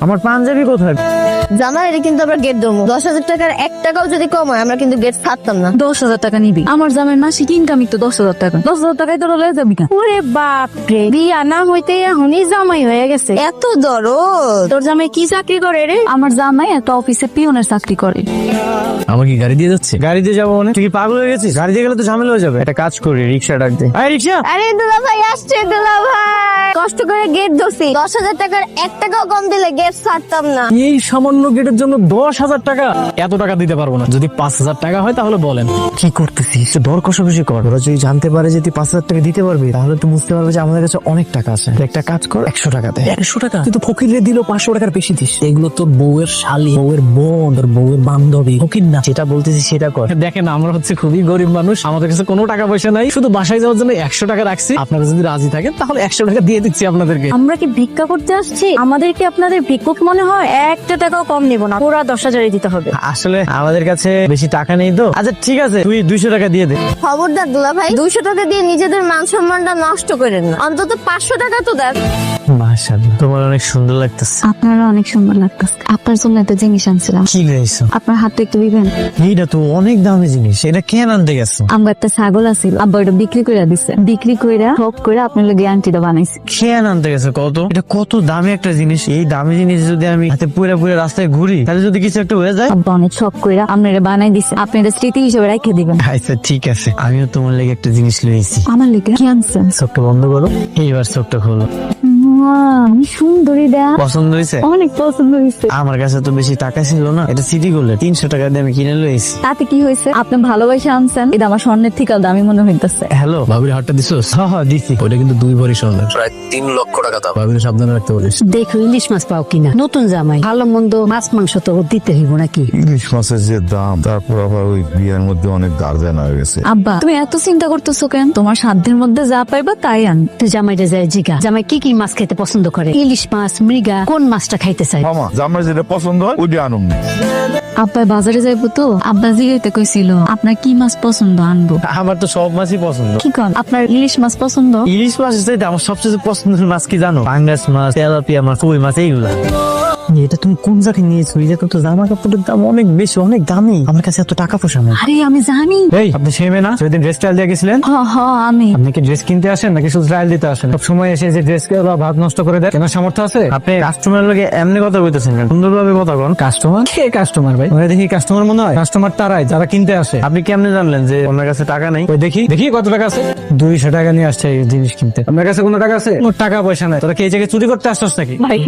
আমার পাঞ্জাবি কোথায়? জামাই এটা কিন্তু আমরা গেট দেবো। 10,000 টাকার 1 টাকাও যদি কম হয় আমরা কিন্তু গেট ছাড়তাম না। 10,000 টাকা নিবি? আমার জামাইয়ের মাসিক ইনকামই তো 10,000 টাকা। 10,000 টাকায় তোর লয়ে যাবি কেন? ওরে বাপ রে, বিয়া না হইতে এখনই জামাই হয়ে গেছে, এত দরদ। তোর জামাই কি চাকরি করে রে? আমার জামাই একটা অফিসে পিয়নের চাকরি করে। আমাকে কি গাড়ি দিয়ে যাচ্ছে? গাড়ি দিয়ে যাবো মানে? তুই কি পাগল হয়ে গেছিস? গাড়ি দিয়ে গেলে তো ঝামেলা হয়ে যাবে। একটা কাজ করি, রিক্সা ডাক দে। আরে রিক্সা! আরে দুলা ভাই আসছে, দুলা ভাই কষ্ট করে গেট ধরছি। 10,000 টাকার 1 টাকাও কম দিলে গেট ছাড়তাম না। এই সামান্য গেটের জন্য 10,000 টাকা? এত টাকা দিতে পারবো না। যদি 5,000 টাকা হয় তাহলে বলেন। কি করতেছিস? দর কষাকষি কর। ওরা যদি জানতে পারে যে তুই 5,000 টাকা দিতে পারবি তাহলে তো বুঝতে পারবে যে আমাদের কাছে অনেক টাকা আছে। তুই একটা কাজ কর, 100 টাকা দে। 100 টাকা? তুই তো ফকিরে দিল 500 টাকার বেশি দিস। এগুলো তো বউয়ের শালী, বউয়ের বোন, তোর বউয়ের বান্ধবী, ফকির না। যেটা বলতেছি সেটা কর। দেখেন আমরা হচ্ছে খুবই গরিব মানুষ, আমাদের কাছে কোনো টাকা পয়সা নাই, শুধু বাসায় যাওয়ার জন্য 100 টাকা রাখছি। আপনারা যদি রাজি থাকেন তাহলে 100 টাকা দিয়ে দিচ্ছি আপনাদেরকে। আমরা কি ভিক্ষা করতে আসছি? আমাদের কি আপনাদের ভিক্ষুক মনে হয়? 1 টাকাও কম নেব না, পুরা 10,000 দিতে হবে। আসলে আমাদের কাছে বেশি টাকা নেই তো। আচ্ছা ঠিক আছে, তুই 200 টাকা দিয়ে দে। খবরদার দুলা ভাই, 200 টাকা দিয়ে নিজেদের মান সম্মানটা নষ্ট করেন না, অন্তত 500 টাকা তো দেন। মাশাআল্লাহ, তোমার অনেক সুন্দর লাগতেছে। আপনারা অনেক সুন্দর লাগতেছে। আপনার জন্য একটা জিনিস আনছিলাম, কি লইছো? আপনার হাতে একটু দিবেন? এইটা তো অনেক দামি জিনিস, এটা কেন আনতে গেছো? আমার একটা ছাগল আছিল, আব্বা এটা বিক্রি করে দিছে। বিক্রি কইরা সব করে আপনার লাগে আন্টিটা বানাইছে। কেন আনতে গেছো? কত এটা, কত দামি একটা জিনিস। এই দামি জিনিস যদি আমি হাতে পুরে পুরে রাস্তায় ঘুরি তাহলে যদি কিছু একটা হয়ে যায়? আব্বা অনেক শখ কইরা আপনারা বানাই দিছে, আপনি এটা স্মৃতি হিসেবে রেখে দিবেন। আচ্ছা ঠিক আছে, আমিও তোমার লেগে একটা জিনিস লইছি। আমার লেগে কি আনছেন? চোখটা বন্ধ করো, এইবার চোখটা খোলো। সুন্দরী দা, পছন্দ হয়েছে? অনেক পছন্দ হয়েছে। আমার কাছে তো বেশি টাকা ছিল না, এটা সিটি গোল্ডের 300 টাকা দিয়ে আমি কিনে লইছি। তাতে কি হয়েছে? আপনি ভালোবাসা আনছেন, এটা আমার স্বর্ণের থেকে দামি মনে হইতেছে। হ্যালো, ভাবির হাটটা দিছোস? হ্যাঁ দিছি। ওইটা কিন্তু 2 ভরি স্বর্ণের, প্রায় 3 লক্ষ টাকা দাম। ভাবির সাবধানে রাখতে বলিস। দেখো ইলিশ মাছ পাও কিনা। নতুন জামাই, ভালো মন্দ মাছ মাংস তো দিতে হইব নাকি? ইলিশ মাছের যে দাম, তারপর আবার ওই বিয়ের মধ্যে অনেক গার্জেন হয়ে গেছে। আব্বা তুমি এত চিন্তা করতেছো কেন? তোমার সাধ্যের মধ্যে যা পাইবা তাই আন। তুই জামাইটা যায় জিগা, জামাই কি কি মাছ খেতে পছন্দ করে? ইলিশ মাছ, মৃগা, কোন মাছটা খাইতে চাই? মামা জামাই যেটা পছন্দ হয় ওইটা আনুন। আব্বা বাজারে যাইবো তো, আব্বা জিগাইতে কইছিল আপনার কি মাছ পছন্দ আনবো। আমার তো সব মাছই পছন্দ। কি কন, আপনার ইলিশ মাছ পছন্দ? ইলিশ মাছ চাইতে আমার সবচেয়ে পছন্দের মাছ কি জানো? পাঙ্গাস মাছ, তেলাপিয়া মাছ, কই মাছ, এইগুলা। এটা তুমি কোন জায়গায় নিয়েছো? এটা তো জামা কাপড়ের দাম অনেক বেশি, অনেক দামি। আমার কাছে এত টাকা পয়সা নেই। আরে আমি জানি। এই আপনি সেমে না সেদিন ড্রেস স্টাইল দিয়ে গেছিলেন? হ হ আমি। আপনি কি ড্রেস কিনতে আসেন নাকি শুধু ট্রায়াল দিতে আসেন? সব সময় এসে যে ড্রেস ভাত নষ্ট করে দেয়, কেনার সামর্থ্য আছে? আপনি কাস্টমারের লগে এমনি কথা বলতেছেন কেন? সুন্দরভাবে কথা বল। কাস্টমার কে? কাস্টমার ভাই ওরা দেখি কাস্টমার মনে হয়? কাস্টমার তারাই যারা কিনতে আসে। আপনি কেমনে জানলেন যে ওনার কাছে টাকা নেই? ওই দেখি দেখি কত টাকা আছে। 200 টাকা নিয়ে আসছে এই জিনিস কিনতে। আপনার কাছে কোনো টাকা আছে? কোনো টাকা পয়সা নাই। তোরা কি এই জায়গায় চুরি করতে আসছিস নাকি? ভাই